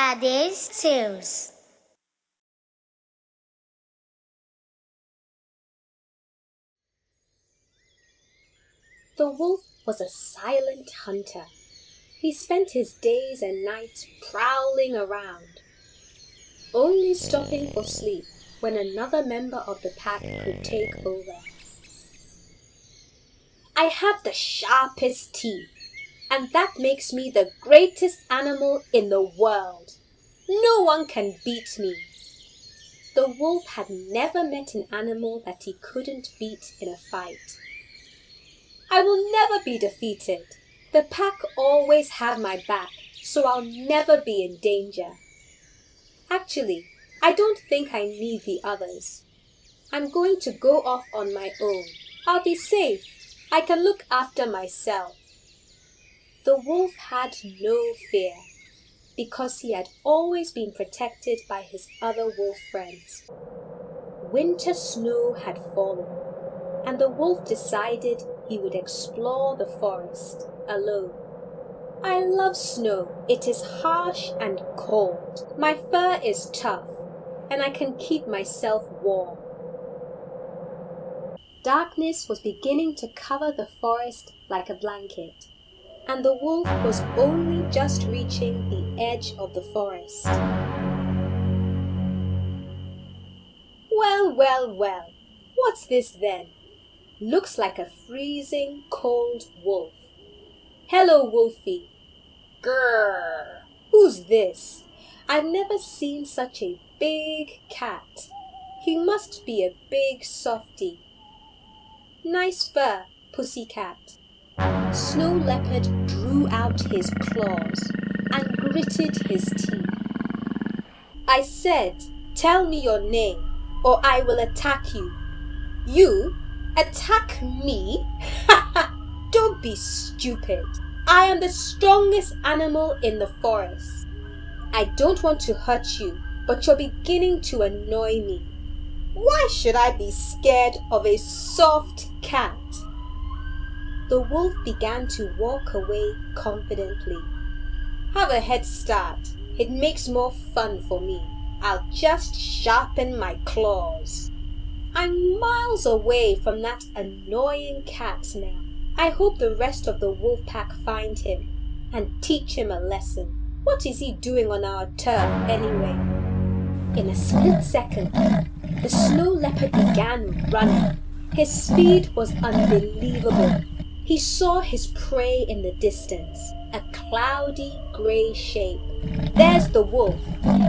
Sade's Tales. The wolf was a silent hunter. He spent his days and nights prowling around, only stopping for sleep when another member of the pack could take over. I have the sharpest teeth, and that makes me the greatest animal in the world. No one can beat me. The wolf had never met an animal that he couldn't beat in a fight. I will never be defeated. The pack always have my back, so I'll never be in danger. Actually, I don't think I need the others. I'm going to go off on my own. I'll be safe. I can look after myself. The wolf had no fear, because he had always been protected by his other wolf friends. Winter snow had fallen, and the wolf decided he would explore the forest alone. I love snow. It is harsh and cold. My fur is tough, and I can keep myself warm. Darkness was beginning to cover the forest like a blanket, and the wolf was only just reaching the edge of the forest. Well, what's this then? Looks like a freezing cold wolf. Hello, Wolfie. Grrr! Who's this? I've never seen such a big cat. He must be a big softy. Nice fur, pussycat. Snow Leopard drew out his claws and gritted his teeth. I said, tell me your name, or I will attack you. You? Attack me? Don't be stupid. I am the strongest animal in the forest. I don't want to hurt you, but you're beginning to annoy me. Why should I be scared of a soft cat? The wolf began to walk away confidently. Have a head start. It makes more fun for me. I'll just sharpen my claws. I'm miles away from that annoying cat now. I hope the rest of the wolf pack find him and teach him a lesson. What is he doing on our turf anyway? In a split second, the snow leopard began running. His speed was unbelievable. He saw his prey in the distance, a cloudy grey shape. There's the wolf.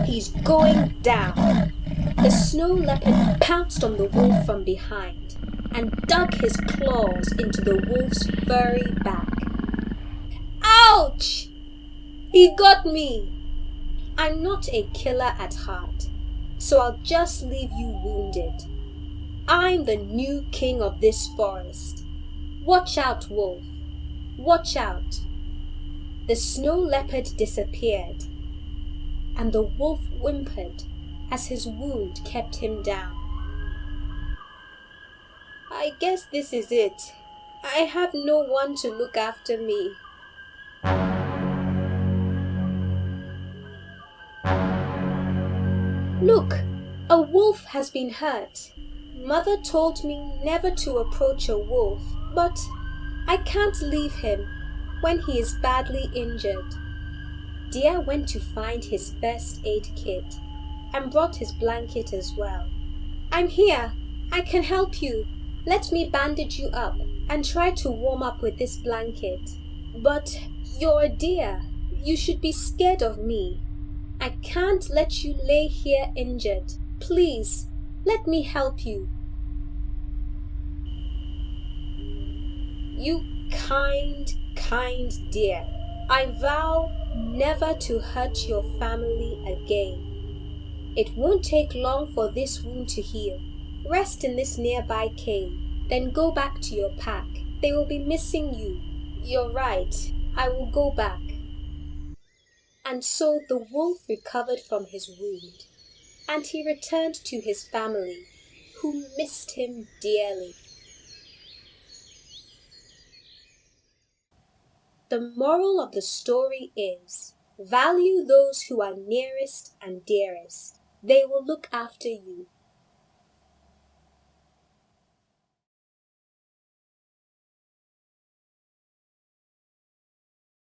He's going down. The snow leopard pounced on the wolf from behind and dug his claws into the wolf's furry back. Ouch! He got me! I'm not a killer at heart, so I'll just leave you wounded. I'm the new king of this forest. Watch out, wolf. Watch out. The snow leopard disappeared, and the wolf whimpered as his wound kept him down. I guess this is it. I have no one to look after me. Look, a wolf has been hurt. Mother told me never to approach a wolf, but I can't leave him when he is badly injured. Deer went to find his first aid kit and brought his blanket as well. I'm here. I can help you. Let me bandage you up and try to warm up with this blanket. But you're a deer. You should be scared of me. I can't let you lay here injured. Please, let me help you. You kind deer. I vow never to hurt your family again. It won't take long for this wound to heal. Rest in this nearby cave, then go back to your pack. They will be missing you. You're right. I will go back. And so the wolf recovered from his wound, and he returned to his family, who missed him dearly. The moral of the story is, Value those who are nearest and dearest. They will look after you.